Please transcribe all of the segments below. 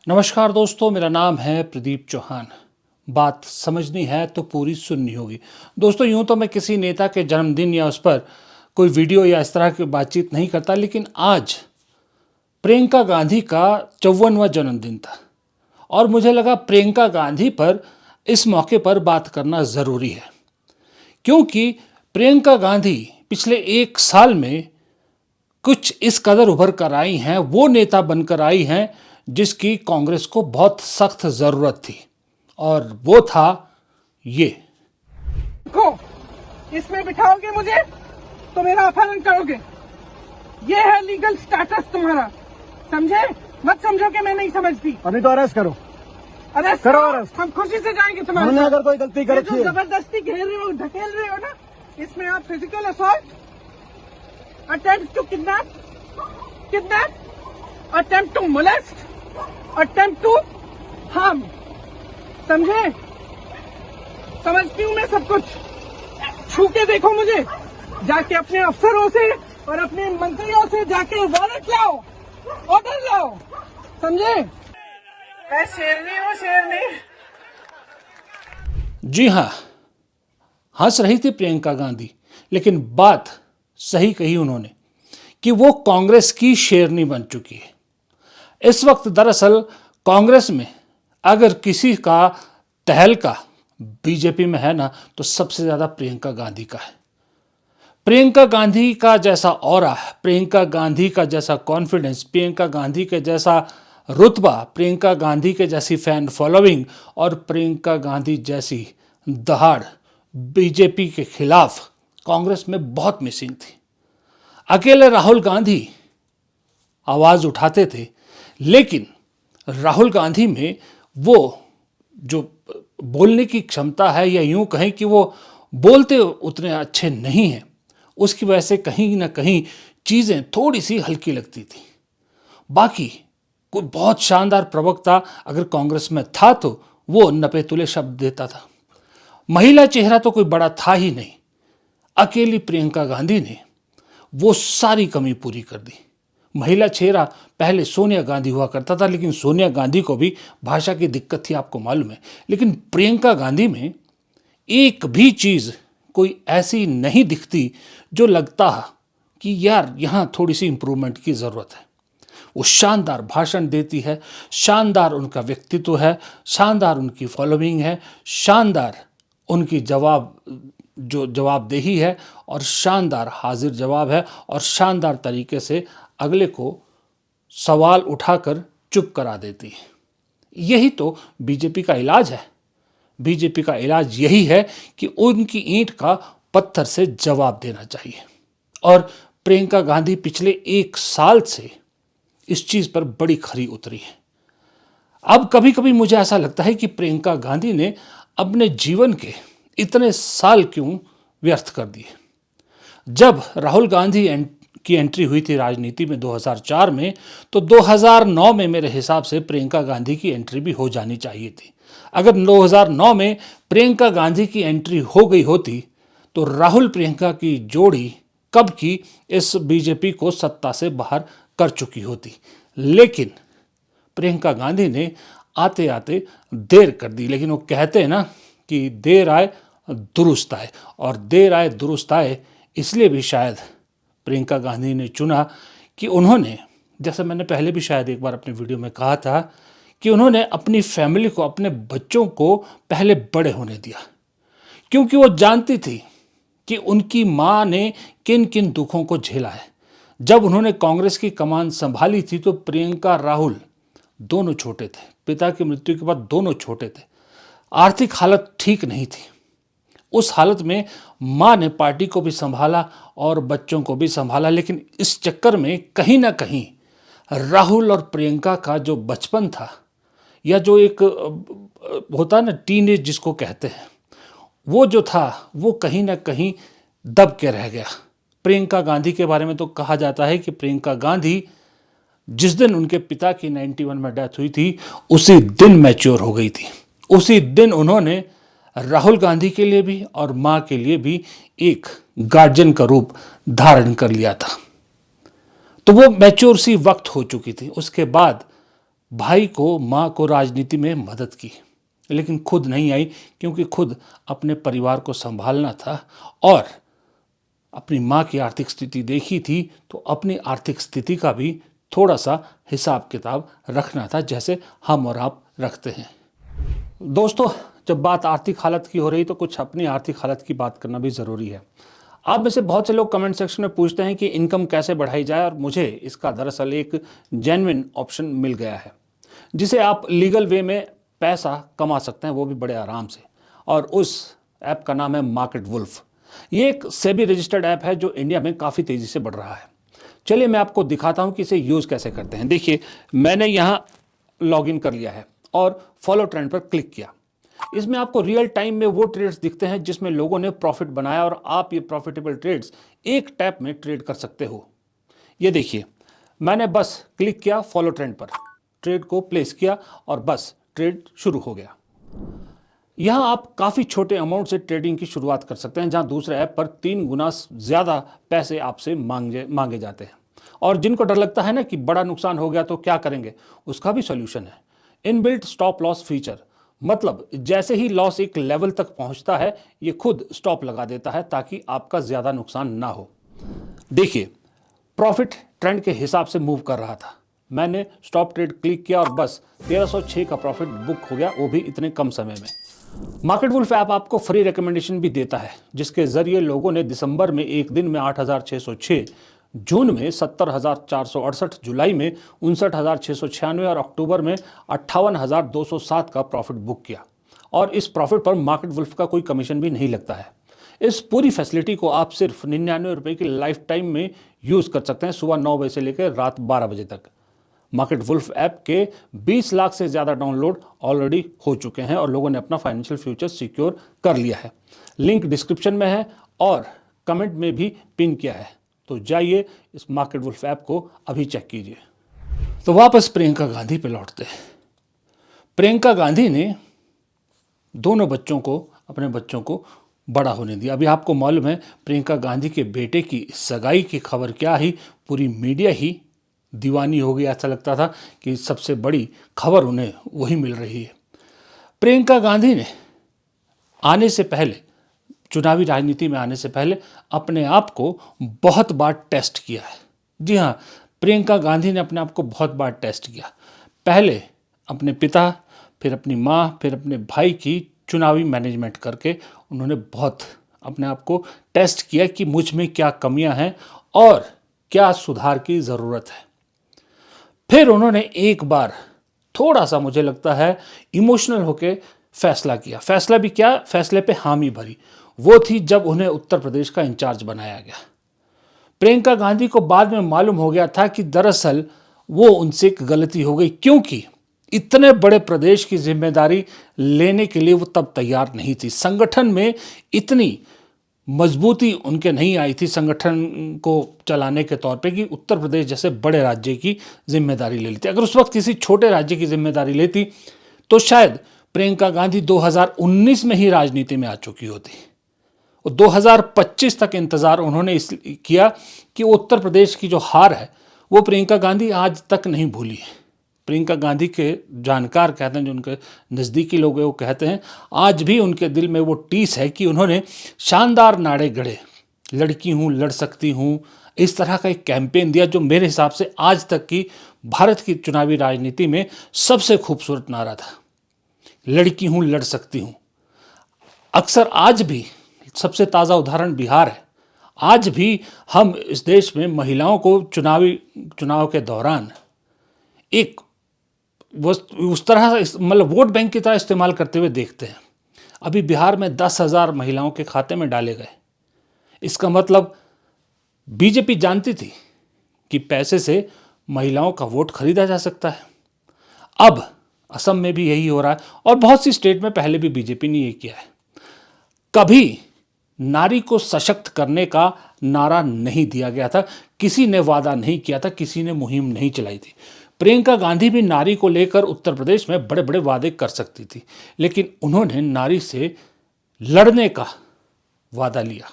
नमस्कार दोस्तों, मेरा नाम है प्रदीप चौहान। बात समझनी है तो पूरी सुननी होगी। दोस्तों, यूं तो मैं किसी नेता के जन्मदिन या उस पर कोई वीडियो या इस तरह की बातचीत नहीं करता, लेकिन आज प्रियंका गांधी का 54वां जन्मदिन था और मुझे लगा प्रियंका गांधी पर इस मौके पर बात करना ज़रूरी है, क्योंकि प्रियंका गांधी पिछले एक साल में कुछ इस कदर उभर कर आई हैं, वो नेता बनकर आई हैं जिसकी कांग्रेस को बहुत सख्त जरूरत थी, और वो था ये। को इसमें बिठाओगे मुझे तो मेरा अपहरण करोगे। ये है लीगल स्टेटस तुम्हारा, समझे? मत समझो कि मैं नहीं समझती। अभी तो अरेस्ट करो। अरेस्ट करो अरेस्ट। हम खुशी से जाएंगे तुम्हारे हमने साथ। अगर कोई गलती कर ये रखी जो है, जबरदस्ती घेर रहे हो, ढकेल रहे हो ना, इसमें आप physical assault, attempt to kidnap, attempt to molest, attempt to harm, समझे? समझती हूँ मैं सब कुछ। छू के देखो मुझे, जाके अपने अफसरों से और अपने मंत्रियों से जाके वारंट लाओ, ऑर्डर लाओ, समझे? मैं शेरनी हूँ, शेरनी। जी हाँ, हंस रही थी प्रियंका गांधी, लेकिन बात सही कही उन्होंने कि वो कांग्रेस की शेरनी बन चुकी है। इस वक्त दरअसल कांग्रेस में अगर किसी का तहलका बीजेपी में है ना, तो सबसे ज्यादा प्रियंका गांधी का है। प्रियंका गांधी का जैसा ऑरा, प्रियंका गांधी का जैसा कॉन्फिडेंस, प्रियंका गांधी के जैसा रुतबा, प्रियंका गांधी के जैसी फैन फॉलोइंग और प्रियंका गांधी जैसी दहाड़ बीजेपी के खिलाफ कांग्रेस में बहुत मिसिंग थी। अकेले राहुल गांधी आवाज उठाते थे, लेकिन राहुल गांधी में वो जो बोलने की क्षमता है, या यूं कहें कि वो बोलते उतने अच्छे नहीं हैं, उसकी वजह से कहीं ना कहीं चीज़ें थोड़ी सी हल्की लगती थी। बाकी कोई बहुत शानदार प्रवक्ता अगर कांग्रेस में था तो वो नपे तुले शब्द देता था। महिला चेहरा तो कोई बड़ा था ही नहीं। अकेली प्रियंका गांधी ने वो सारी कमी पूरी कर दी। महिला चेहरा पहले सोनिया गांधी हुआ करता था, लेकिन सोनिया गांधी को भी भाषा की दिक्कत थी, आपको मालूम है। लेकिन प्रियंका गांधी में एक भी चीज कोई ऐसी नहीं दिखती जो लगता कि यार यहां थोड़ी सी इंप्रूवमेंट की जरूरत है। वो शानदार भाषण देती है, शानदार उनका व्यक्तित्व है, शानदार उनकी फॉलोइंग है, शानदार उनकी जवाबदेही है, और शानदार हाजिर जवाब है, और शानदार तरीके से अगले को सवाल उठाकर चुप करा देती है। यही तो बीजेपी का इलाज है। बीजेपी का इलाज यही है कि उनकी ईंट का पत्थर से जवाब देना चाहिए, और प्रियंका गांधी पिछले एक साल से इस चीज पर बड़ी खरी उतरी है। अब कभी कभी मुझे ऐसा लगता है कि प्रियंका गांधी ने अपने जीवन के इतने साल क्यों व्यर्थ कर दिए। जब राहुल गांधी की एंट्री हुई थी राजनीति में 2004 में, तो 2009 में मेरे हिसाब से प्रियंका गांधी की एंट्री भी हो जानी चाहिए थी। अगर 2009 में प्रियंका गांधी की एंट्री हो गई होती तो राहुल प्रियंका की जोड़ी कब की इस बीजेपी को सत्ता से बाहर कर चुकी होती। लेकिन प्रियंका गांधी ने आते आते देर कर दी। लेकिन वो कहते हैं ना कि देर आए दुरुस्त आए, और देर आए दुरुस्त आए इसलिए भी शायद प्रियंका गांधी ने चुना कि उन्होंने, जैसे मैंने पहले भी शायद एक बार अपने वीडियो में कहा था, कि उन्होंने अपनी फैमिली को, अपने बच्चों को पहले बड़े होने दिया, क्योंकि वो जानती थी कि उनकी माँ ने किन किन दुखों को झेला है। जब उन्होंने कांग्रेस की कमान संभाली थी तो प्रियंका, राहुल दोनों छोटे थे। पिता की मृत्यु के बाद दोनों छोटे थे। आर्थिक हालत ठीक नहीं थी। उस हालत में माँ ने पार्टी को भी संभाला और बच्चों को भी संभाला। लेकिन इस चक्कर में कहीं ना कहीं राहुल और प्रियंका का जो बचपन था, या जो एक होता ना टीनेज जिसको कहते हैं, वो जो था वो कहीं ना कहीं दब के रह गया। प्रियंका गांधी के बारे में तो कहा जाता है कि प्रियंका गांधी जिस दिन उनके पिता की 91 में डेथ हुई थी, उसी दिन मैच्योर हो गई थी। उसी दिन उन्होंने राहुल गांधी के लिए भी और मां के लिए भी एक गार्जियन का रूप धारण कर लिया था। तो वो मैच्योर सी वक्त हो चुकी थी। उसके बाद भाई को, माँ को राजनीति में मदद की, लेकिन खुद नहीं आई क्योंकि खुद अपने परिवार को संभालना था और अपनी माँ की आर्थिक स्थिति देखी थी तो अपनी आर्थिक स्थिति का भी थोड़ा सा हिसाब किताब रखना था, जैसे हम और आप रखते हैं। दोस्तों, जब बात आर्थिक हालत की हो रही तो कुछ अपनी आर्थिक हालत की बात करना भी ज़रूरी है। आप में से बहुत से लोग कमेंट सेक्शन में पूछते हैं कि इनकम कैसे बढ़ाई जाए, और मुझे इसका दरअसल एक जेन्युइन ऑप्शन मिल गया है जिसे आप लीगल वे में पैसा कमा सकते हैं, वो भी बड़े आराम से। और उस ऐप का नाम है मार्केट वुल्फ। ये एक सेबी रजिस्टर्ड ऐप है जो इंडिया में काफ़ी तेज़ी से बढ़ रहा है। चलिए मैं आपको दिखाता हूँ कि इसे यूज़ कैसे करते हैं। देखिए, मैंने यहाँ लॉगिन कर लिया है और फॉलो ट्रेंड पर क्लिक किया। इसमें आपको रियल टाइम में वो ट्रेड्स दिखते हैं जिसमें लोगों ने प्रॉफिट बनाया और आप ये प्रॉफिटेबल ट्रेड्स एक टैप में ट्रेड कर सकते हो। ये देखिए, मैंने बस क्लिक किया फॉलो ट्रेंड पर, ट्रेड को प्लेस किया और बस ट्रेड शुरू हो गया। यहाँ आप काफ़ी छोटे अमाउंट से ट्रेडिंग की शुरुआत कर सकते हैं, जहाँ दूसरे ऐप पर 3 गुना ज़्यादा पैसे आपसे मांगे जाते हैं। और जिनको डर लगता है ना कि बड़ा नुकसान हो गया तो क्या करेंगे, उसका भी सॉल्यूशन है इनबिल्ट स्टॉप लॉस फीचर। मतलब जैसे ही लॉस एक लेवल तक पहुंचता है, ये खुद स्टॉप लगा देता है ताकि आपका ज़्यादा नुकसान ना हो। देखिए, प्रॉफिट ट्रेंड के हिसाब से मूव कर रहा था, मैंने स्टॉप ट्रेड क्लिक किया और बस 1306 का प्रॉफिट बुक हो गया, वो भी इतने कम समय में। मार्केट वुल्फ ऐप आपको फ्री रिकमेंडेशन भी देता है, जिसके जरिए लोगों ने दिसंबर में एक दिन में 8606, जून में 70,468, जुलाई में 59,696 और अक्टूबर में 58,207 का प्रॉफिट बुक किया। और इस प्रॉफिट पर मार्केट वुल्फ का कोई कमीशन भी नहीं लगता है। इस पूरी फैसिलिटी को आप सिर्फ 99 रुपये की लाइफ टाइम में यूज़ कर सकते हैं, सुबह 9 बजे से लेकर रात 12 बजे तक। मार्केट वुल्फ ऐप के 20 लाख से ज़्यादा डाउनलोड ऑलरेडी हो चुके हैं और लोगों ने अपना फाइनेंशियल फ्यूचर सिक्योर कर लिया है। लिंक डिस्क्रिप्शन में है और कमेंट में भी पिन किया है, तो जाइए इस मार्केट वुल्फ ऐप को अभी चेक कीजिए। तो वापस प्रियंका गांधी पे लौटते हैं। प्रियंका गांधी ने दोनों अपने बच्चों को बड़ा होने दिया। अभी आपको मालूम है, प्रियंका गांधी के बेटे की सगाई की खबर क्या ही, पूरी मीडिया ही दीवानी हो गई। ऐसा लगता था कि सबसे बड़ी खबर उन्हें वही मिल रही है। प्रियंका गांधी ने आने से पहले, चुनावी राजनीति में आने से पहले, अपने आप को बहुत बार टेस्ट किया है। जी हाँ, प्रियंका गांधी ने अपने आप को बहुत बार टेस्ट किया। पहले अपने पिता, फिर अपनी माँ, फिर अपने भाई की चुनावी मैनेजमेंट करके उन्होंने बहुत अपने आप को टेस्ट किया कि मुझ में क्या कमियां हैं और क्या सुधार की ज़रूरत है। फिर उन्होंने एक बार थोड़ा सा, मुझे लगता है, इमोशनल होके फैसला किया। फैसला भी क्या, फैसले पे हामी भरी। वो थी जब उन्हें उत्तर प्रदेश का इंचार्ज बनाया गया। प्रियंका गांधी को बाद में मालूम हो गया था कि दरअसल वो उनसे एक गलती हो गई, क्योंकि इतने बड़े प्रदेश की जिम्मेदारी लेने के लिए वो तब तैयार नहीं थी। संगठन में इतनी मजबूती उनके नहीं आई थी संगठन को चलाने के तौर पे कि उत्तर प्रदेश जैसे बड़े राज्य की जिम्मेदारी ले लेती। अगर उस वक्त किसी छोटे राज्य की जिम्मेदारी लेती तो शायद प्रियंका गांधी 2019 में ही राजनीति में आ चुकी होती। और 2025 तक इंतजार उन्होंने इस किया कि उत्तर प्रदेश की जो हार है वो प्रियंका गांधी आज तक नहीं भूली है। प्रियंका गांधी के जानकार कहते हैं, जो उनके नज़दीकी लोग हैं, वो कहते हैं आज भी उनके दिल में वो टीस है कि उन्होंने शानदार नारे गढ़े, लड़की हूँ लड़ सकती हूँ, इस तरह का एक कैंपेन दिया जो मेरे हिसाब से आज तक की भारत की चुनावी राजनीति में सबसे खूबसूरत नारा था, लड़की हूँ लड़ सकती हूँ। अक्सर आज भी, सबसे ताज़ा उदाहरण बिहार है, आज भी हम इस देश में महिलाओं को चुनाव के दौरान एक उस तरह से, मतलब वोट बैंक की तरह इस्तेमाल करते हुए देखते हैं। अभी बिहार में 10,000 महिलाओं के खाते में डाले गए। इसका मतलब बीजेपी जानती थी कि पैसे से महिलाओं का वोट खरीदा जा सकता है। अब असम में भी यही हो रहा है और बहुत सी स्टेट में पहले भी बीजेपी ने ये किया है। कभी नारी को सशक्त करने का नारा नहीं दिया गया था, किसी ने वादा नहीं किया था, किसी ने मुहिम नहीं चलाई थी। प्रियंका गांधी भी नारी को लेकर उत्तर प्रदेश में बड़े बड़े वादे कर सकती थी, लेकिन उन्होंने नारी से लड़ने का वादा लिया,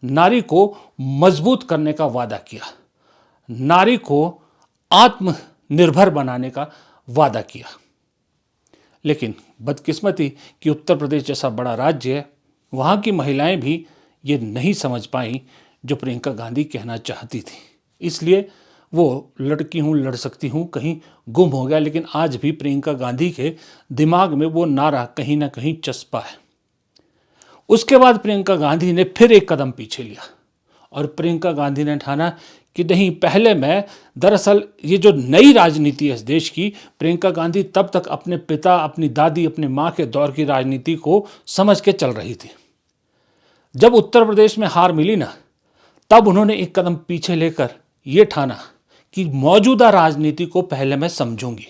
नारी को मजबूत करने का वादा किया, नारी को आत्मनिर्भर बनाने का वादा किया। लेकिन बदकिस्मती कि उत्तर प्रदेश जैसा बड़ा राज्य है, वहाँ की महिलाएं भी ये नहीं समझ पाई जो प्रियंका गांधी कहना चाहती थी। इसलिए वो लड़की हूँ, लड़ सकती हूँ कहीं गुम हो गया। लेकिन आज भी प्रियंका गांधी के दिमाग में वो नारा कहीं ना कहीं चस्पा है। उसके बाद प्रियंका गांधी ने फिर एक कदम पीछे लिया और प्रियंका गांधी ने ठाना कि नहीं, पहले मैं दरअसल ये जो नई राजनीति है इस देश की, प्रियंका गांधी तब तक अपने पिता, अपनी दादी, अपनी माँ के दौर की राजनीति को समझ के चल रही थी। जब उत्तर प्रदेश में हार मिली ना, तब उन्होंने एक कदम पीछे लेकर ये ठाना कि मौजूदा राजनीति को पहले मैं समझूंगी।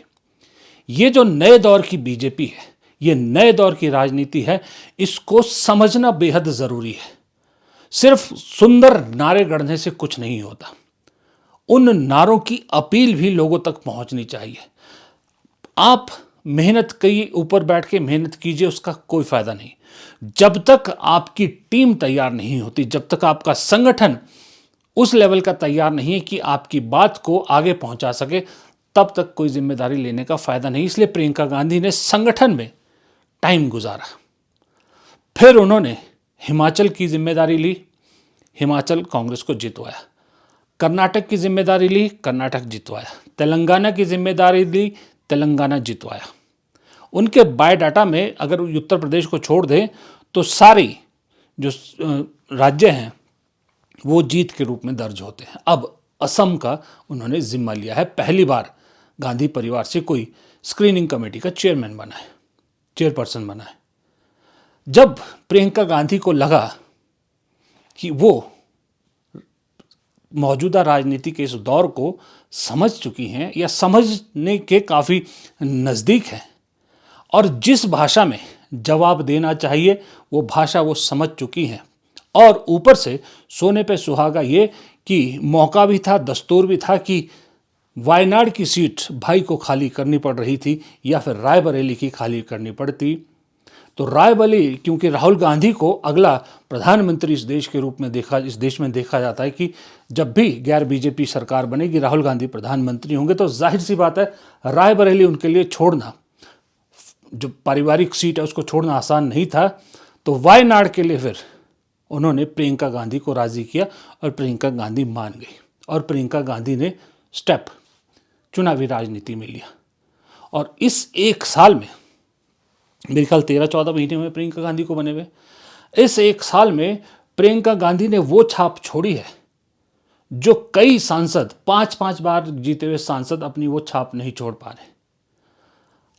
ये जो नए दौर की बीजेपी है, ये नए दौर की राजनीति है, इसको समझना बेहद ज़रूरी है। सिर्फ सुंदर नारे गढ़ने से कुछ नहीं होता, उन नारों की अपील भी लोगों तक पहुंचनी चाहिए। आप मेहनत के ऊपर बैठ के मेहनत कीजिए, उसका कोई फ़ायदा नहीं। जब तक आपकी टीम तैयार नहीं होती, जब तक आपका संगठन उस लेवल का तैयार नहीं है कि आपकी बात को आगे पहुंचा सके, तब तक कोई जिम्मेदारी लेने का फ़ायदा नहीं। इसलिए प्रियंका गांधी ने संगठन में टाइम गुजारा। फिर उन्होंने हिमाचल की जिम्मेदारी ली, हिमाचल कांग्रेस को जितवाया। कर्नाटक की जिम्मेदारी ली, कर्नाटक जितवाया। तेलंगाना की जिम्मेदारी ली, तेलंगाना जितवाया। उनके बायोडाटा में अगर उत्तर प्रदेश को छोड़ दें तो सारी जो राज्य हैं वो जीत के रूप में दर्ज होते हैं। अब असम का उन्होंने जिम्मा लिया है। पहली बार गांधी परिवार से कोई स्क्रीनिंग कमेटी का चेयरपर्सन बना है। जब प्रियंका गांधी को लगा कि वो मौजूदा राजनीति के इस दौर को समझ चुकी हैं या समझने के काफ़ी नज़दीक हैं और जिस भाषा में जवाब देना चाहिए वो भाषा वो समझ चुकी हैं, और ऊपर से सोने पे सुहागा ये कि मौका भी था, दस्तूर भी था कि वायनाड की सीट भाई को खाली करनी पड़ रही थी या फिर रायबरेली की खाली करनी पड़ती। तो रायबरेली, क्योंकि राहुल गांधी को अगला प्रधानमंत्री इस देश के रूप में इस देश में देखा जाता है कि जब भी गैर बीजेपी सरकार बनेगी, राहुल गांधी प्रधानमंत्री होंगे, तो जाहिर सी बात है रायबरेली उनके लिए छोड़ना, जो पारिवारिक सीट है उसको छोड़ना आसान नहीं था। तो वायनाड के लिए फिर उन्होंने प्रियंका गांधी को राज़ी किया और प्रियंका गांधी मान गई और प्रियंका गांधी ने स्टेप चुनावी राजनीति में लिया। और इस एक साल में, मेरे ख्याल 13-14 महीने में प्रियंका गांधी को बने हुए, इस एक साल में प्रियंका गांधी ने वो छाप छोड़ी है जो कई सांसद, 5-5 बार जीते हुए सांसद अपनी वो छाप नहीं छोड़ पा रहे।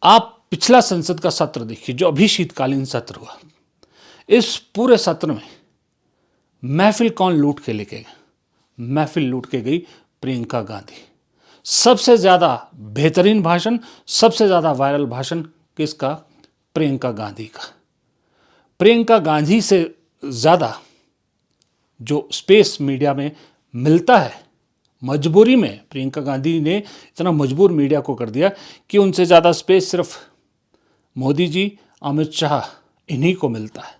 आप पिछला संसद का सत्र देखिए, जो अभी शीतकालीन सत्र हुआ, इस पूरे सत्र में महफिल कौन लूट के लेके गए? महफिल लूट के गई प्रियंका गांधी। सबसे ज़्यादा बेहतरीन भाषण, सबसे ज़्यादा वायरल भाषण किसका? प्रियंका गांधी का। प्रियंका गांधी से ज़्यादा जो स्पेस मीडिया में मिलता है, मजबूरी में प्रियंका गांधी ने इतना मजबूर मीडिया को कर दिया कि उनसे ज़्यादा स्पेस सिर्फ मोदी जी, अमित शाह, इन्हीं को मिलता है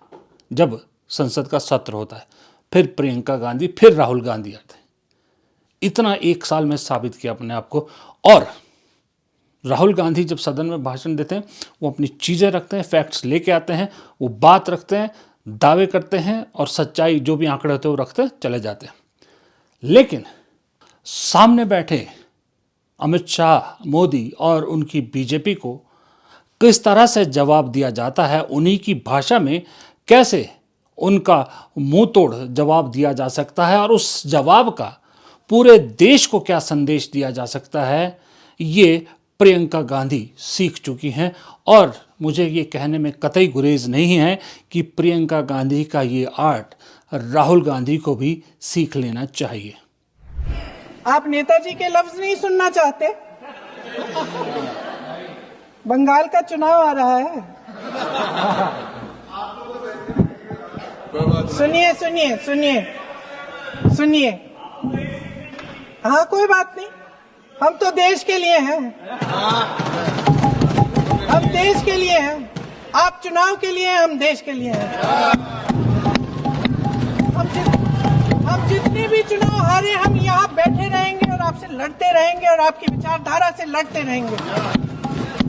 जब संसद का सत्र होता है। फिर प्रियंका गांधी, फिर राहुल गांधी आते हैं। इतना एक साल में साबित किया अपने आप को। और राहुल गांधी जब सदन में भाषण देते हैं, वो अपनी चीज़ें रखते हैं, फैक्ट्स लेके आते हैं, वो बात रखते हैं, दावे करते हैं और सच्चाई जो भी आंकड़े होते हैं वो रखते चले जाते हैं। लेकिन सामने बैठे अमित शाह, मोदी और उनकी बीजेपी को किस तरह से जवाब दिया जाता है, उन्हीं की भाषा में कैसे उनका मुंह तोड़ जवाब दिया जा सकता है और उस जवाब का पूरे देश को क्या संदेश दिया जा सकता है, ये प्रियंका गांधी सीख चुकी हैं। और मुझे ये कहने में कतई गुरेज नहीं है कि प्रियंका गांधी का ये आर्ट राहुल गांधी को भी सीख लेना चाहिए। आप नेताजी के लफ्ज नहीं सुनना चाहते? बंगाल का चुनाव आ रहा है, सुनिए सुनिए सुनिए सुनिए। हाँ, कोई बात नहीं, हम तो देश के लिए हैं, हम देश के लिए हैं। आप चुनाव के लिए हैं, हम देश के लिए हैं। हम जितने भी चुनाव हारे, हम यहाँ बैठे रहेंगे और आपसे लड़ते रहेंगे और आपकी विचारधारा से लड़ते रहेंगे।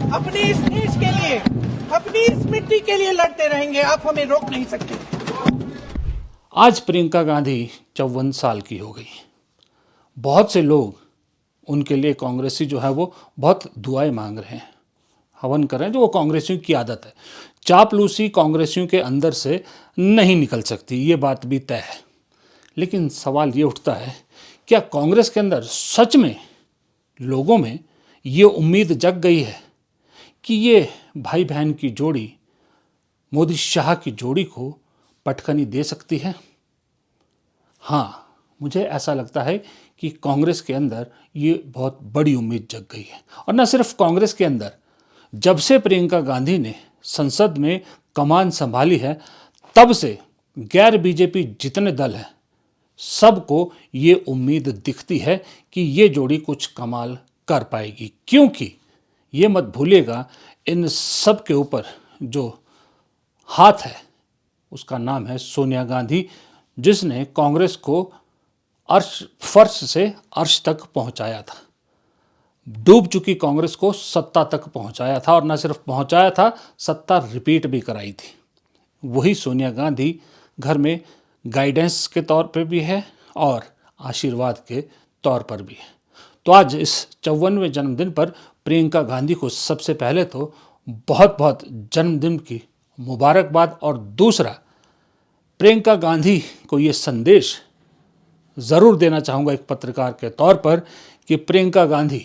अपने इस देश के लिए, अपनी इस मिट्टी के लिए लड़ते रहेंगे। आप हमें रोक नहीं सकते। आज प्रियंका गांधी 54 साल की हो गई। बहुत से लोग उनके लिए कांग्रेसी जो है वो बहुत दुआएं मांग रहे हैं, हवन कर रहे हैं, जो वो कांग्रेसियों की आदत है। चापलूसी कांग्रेसियों के अंदर से नहीं निकल सकती, ये बात भी तय है। लेकिन सवाल ये उठता है, क्या कांग्रेस के अंदर सच में लोगों में ये उम्मीद जग गई है कि ये भाई बहन की जोड़ी, मोदी शाह की जोड़ी को पटखनी दे सकती है? हाँ, मुझे ऐसा लगता है कि कांग्रेस के अंदर ये बहुत बड़ी उम्मीद जग गई है। और न सिर्फ कांग्रेस के अंदर, जब से प्रियंका गांधी ने संसद में कमान संभाली है, तब से गैर बीजेपी जितने दल हैं, सबको ये उम्मीद दिखती है कि ये जोड़ी कुछ कमाल कर पाएगी। क्योंकि ये मत भूलिएगा, इन सब के ऊपर जो हाथ है उसका नाम है सोनिया गांधी, जिसने कांग्रेस को फर्श से अर्श तक पहुंचाया था। डूब चुकी कांग्रेस को सत्ता तक पहुंचाया था, और न सिर्फ पहुंचाया था, सत्ता रिपीट भी कराई थी। वही सोनिया गांधी घर में गाइडेंस के तौर पे भी है और आशीर्वाद के तौर पर भी है। तो आज इस 54वें जन्मदिन पर प्रियंका गांधी को सबसे पहले तो बहुत बहुत जन्मदिन की मुबारकबाद, और दूसरा, प्रियंका गांधी को ये संदेश ज़रूर देना चाहूँगा एक पत्रकार के तौर पर कि प्रियंका गांधी,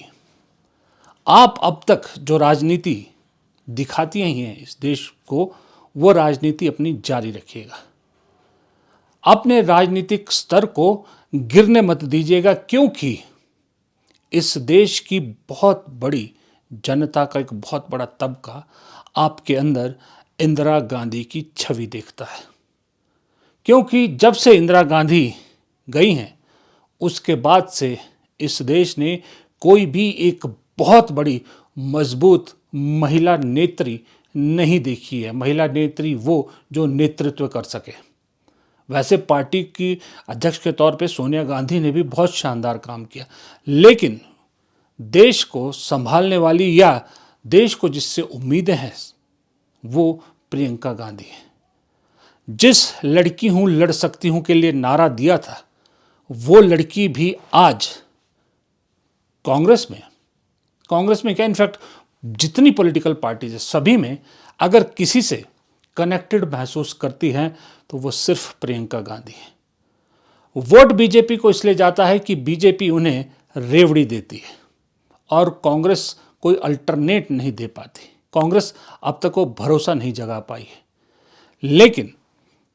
आप अब तक जो राजनीति दिखाती ही हैं इस देश को, वो राजनीति अपनी जारी रखिएगा। अपने राजनीतिक स्तर को गिरने मत दीजिएगा, क्योंकि इस देश की बहुत बड़ी जनता का एक बहुत बड़ा तबका आपके अंदर इंदिरा गांधी की छवि देखता है। क्योंकि जब से इंदिरा गांधी गई हैं, उसके बाद से इस देश ने कोई भी एक बहुत बड़ी मजबूत महिला नेत्री नहीं देखी है। महिला नेत्री वो जो नेतृत्व कर सके। वैसे पार्टी की अध्यक्ष के तौर पे सोनिया गांधी ने भी बहुत शानदार काम किया, लेकिन देश को संभालने वाली या देश को जिससे उम्मीदें हैं, वो प्रियंका गांधी है। जिस लड़की हूँ लड़ सकती हूँ के लिए नारा दिया था, वो लड़की भी आज कांग्रेस में क्या, इनफैक्ट जितनी पॉलिटिकल पार्टीज है सभी में, अगर किसी से कनेक्टेड महसूस करती हैं तो वो सिर्फ प्रियंका गांधी है। वोट बीजेपी को इसलिए जाता है कि बीजेपी उन्हें रेवड़ी देती है और कांग्रेस कोई अल्टरनेट नहीं दे पाती। कांग्रेस अब तक वो भरोसा नहीं जगा पाई है। लेकिन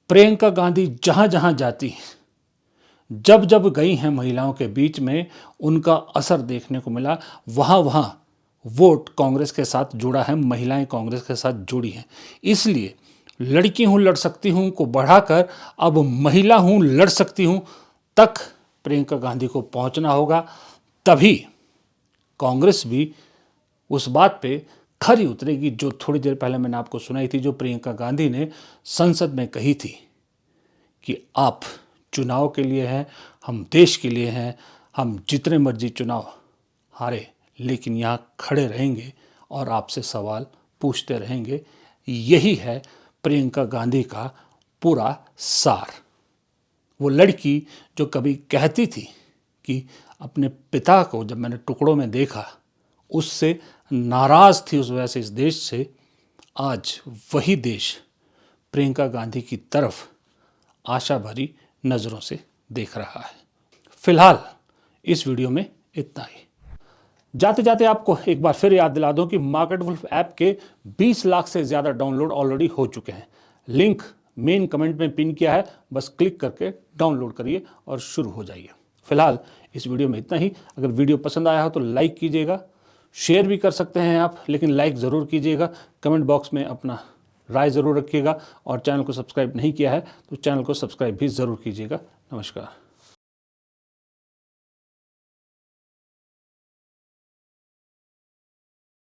प्रियंका गांधी जहाँ जहाँ जाती हैं, जब जब गई हैं महिलाओं के बीच में, उनका असर देखने को मिला। वहाँ वहाँ वोट कांग्रेस के साथ जुड़ा है, महिलाएं कांग्रेस के साथ जुड़ी हैं। इसलिए लड़की हूँ लड़ सकती हूँ को बढ़ाकर अब महिला हूँ लड़ सकती हूँ तक प्रियंका गांधी को पहुँचना होगा। तभी कांग्रेस भी उस बात पे खरी उतरेगी जो थोड़ी देर पहले मैंने आपको सुनाई थी, जो प्रियंका गांधी ने संसद में कही थी कि आप चुनाव के लिए हैं, हम देश के लिए हैं, हम जितने मर्जी चुनाव हारे लेकिन यहाँ खड़े रहेंगे और आपसे सवाल पूछते रहेंगे। यही है प्रियंका गांधी का पूरा सार। वो लड़की जो कभी कहती थी कि अपने पिता को जब मैंने टुकड़ों में देखा, उससे नाराज़ थी उस वजह से इस देश से, आज वही देश प्रियंका गांधी की तरफ आशा भरी नज़रों से देख रहा है। फिलहाल इस वीडियो में इतना ही। जाते जाते आपको एक बार फिर याद दिला दूं कि मार्केट वुल्फ ऐप के 20 लाख से ज़्यादा डाउनलोड ऑलरेडी हो चुके हैं। लिंक मेन कमेंट में पिन किया है, बस क्लिक करके डाउनलोड करिए और शुरू हो जाइए। फिलहाल इस वीडियो में इतना ही। अगर वीडियो पसंद आया हो तो लाइक कीजिएगा, शेयर भी कर सकते हैं आप, लेकिन लाइक ज़रूर कीजिएगा। कमेंट बॉक्स में अपना राय ज़रूर रखिएगा, और चैनल को सब्सक्राइब नहीं किया है तो चैनल को सब्सक्राइब भी ज़रूर कीजिएगा। नमस्कार।